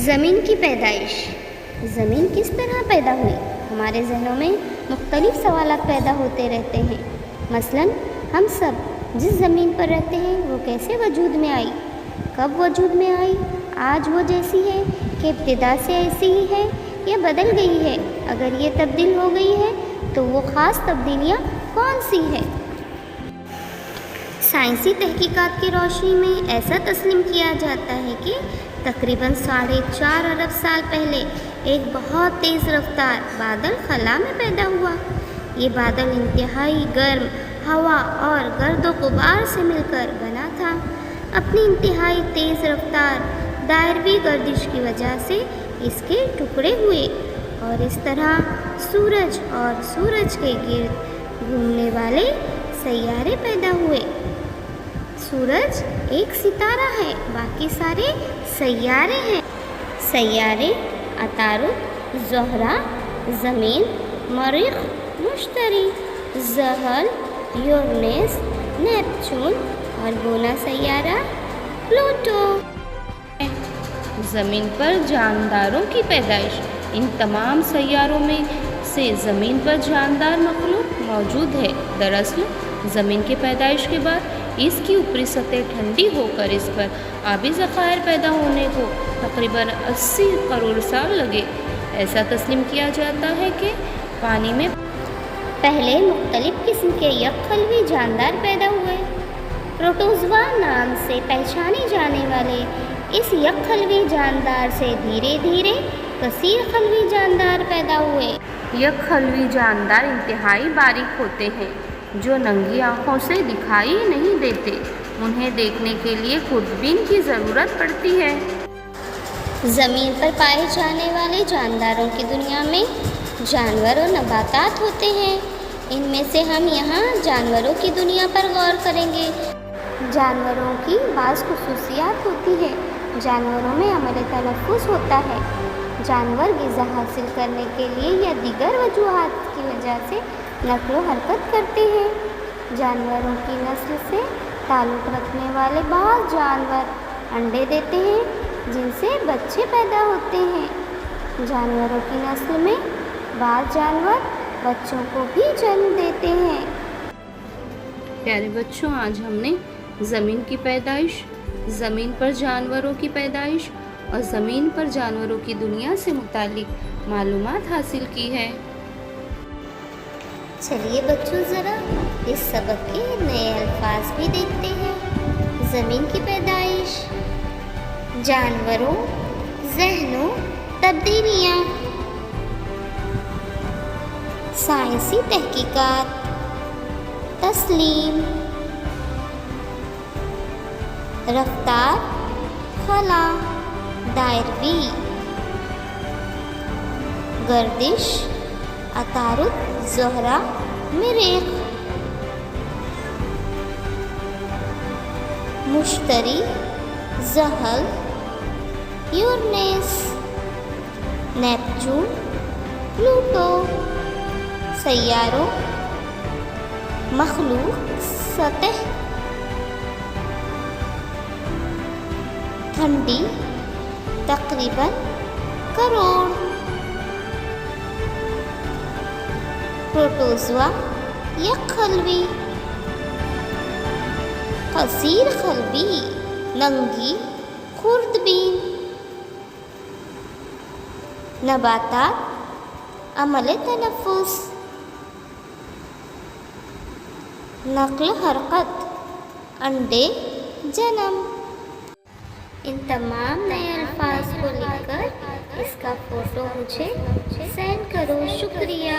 زمین کی پیدائش۔ زمین کس طرح پیدا ہوئی؟ ہمارے ذہنوں میں مختلف سوالات پیدا ہوتے رہتے ہیں۔ مثلاً ہم سب جس زمین پر رہتے ہیں وہ کیسے وجود میں آئی؟ کب وجود میں آئی؟ آج وہ جیسی ہے کہ ابتدا سے ایسی ہی ہے یا بدل گئی ہے؟ اگر یہ تبدیل ہو گئی ہے تو وہ خاص تبدیلیاں کون سی ہیں؟ سائنسی تحقیقات کی روشنی میں ایسا تسلیم کیا جاتا ہے کہ تقریباً 4.5 ارب سال پہلے ایک بہت تیز رفتار بادل خلا میں پیدا ہوا۔ یہ بادل انتہائی گرم ہوا اور گرد و غبار سے مل کر بنا تھا۔ اپنی انتہائی تیز رفتار دائرہوی گردش کی وجہ سے اس کے ٹکڑے ہوئے اور اس طرح سورج اور سورج کے گرد گھومنے والے سیارے پیدا ہوئے۔ سورج ایک ستارہ ہے، باقی سارے سیارے ہیں۔ سیارے عطارد، زہرہ، زمین، مریخ، مشتری، زحل، یورینس، نیپچون اور بونا سیارہ پلوٹو۔ زمین پر جانداروں کی پیدائش۔ ان تمام سیاروں میں سے زمین پر جاندار مخلوق موجود ہے۔ دراصل زمین کی پیدائش کے بعد اس کی اوپری سطح ٹھنڈی ہو کر اس پر آبی ذخائر پیدا ہونے کو تقریباً 80 کروڑ سال لگے۔ ایسا تسلیم کیا جاتا ہے کہ پانی میں پہلے مختلف قسم کے یک خلوی جاندار پیدا ہوئے۔ پروٹوزوا نام سے پہچانے جانے والے اس یک خلوی جاندار سے دھیرے دھیرے کثیر خلوی جاندار پیدا ہوئے۔ یک خلوی جاندار انتہائی باریک ہوتے ہیں جو ننگی آنکھوں سے دکھائی نہیں دیتے۔ انہیں دیکھنے کے لیے خوردبین کی ضرورت پڑتی ہے۔ زمین پر پائے جانے والے جانداروں کی دنیا میں جانور اور نباتات ہوتے ہیں۔ ان میں سے ہم یہاں جانوروں کی دنیا پر غور کریں گے۔ جانوروں کی بعض خصوصیات ہوتی ہیں۔ جانوروں میں عمل تنفس ہوتا ہے۔ جانور غذا حاصل کرنے کے لیے یا دیگر وجوہات کی وجہ سے نقل و حرکت کرتے ہیں۔ جانوروں کی نسل سے تعلق رکھنے والے بعض جانور انڈے دیتے ہیں جن سے بچے پیدا ہوتے ہیں۔ جانوروں کی نسل میں بعض جانور بچوں کو بھی جنم دیتے ہیں۔ پیارے بچوں، آج ہم نے زمین کی پیدائش، زمین پر جانوروں کی پیدائش اور زمین پر جانوروں کی دنیا سے متعلق معلومات حاصل کی ہے۔ چلیے بچوں، ذرا اس سبق کے نئے الفاظ بھی دیکھتے ہیں۔ زمین کی پیدائش، جانوروں، ذہنوں، تبدیلیاں، سائنسی تحقیقات، تسلیم، رفتار، خلا، دائرہوی گردش، عطارد، زہرہ، مریخ، مشتری، زحل، یورینس، نیپچون، پلوٹو۔ سیاروں، مخلوق، سطح، ٹھنڈی، تقریباً، کروڑ۔ پروٹوزوا یک خلوی، قصیر خلوی، ننگی، خوردبین۔ نباتات، عمل تنفس، نقل حرکت، انڈے، جنم۔ ان تمام نئے الفاظ کو لکھ کر اس کا فوٹو مجھے سینڈ کرو۔ شکریہ۔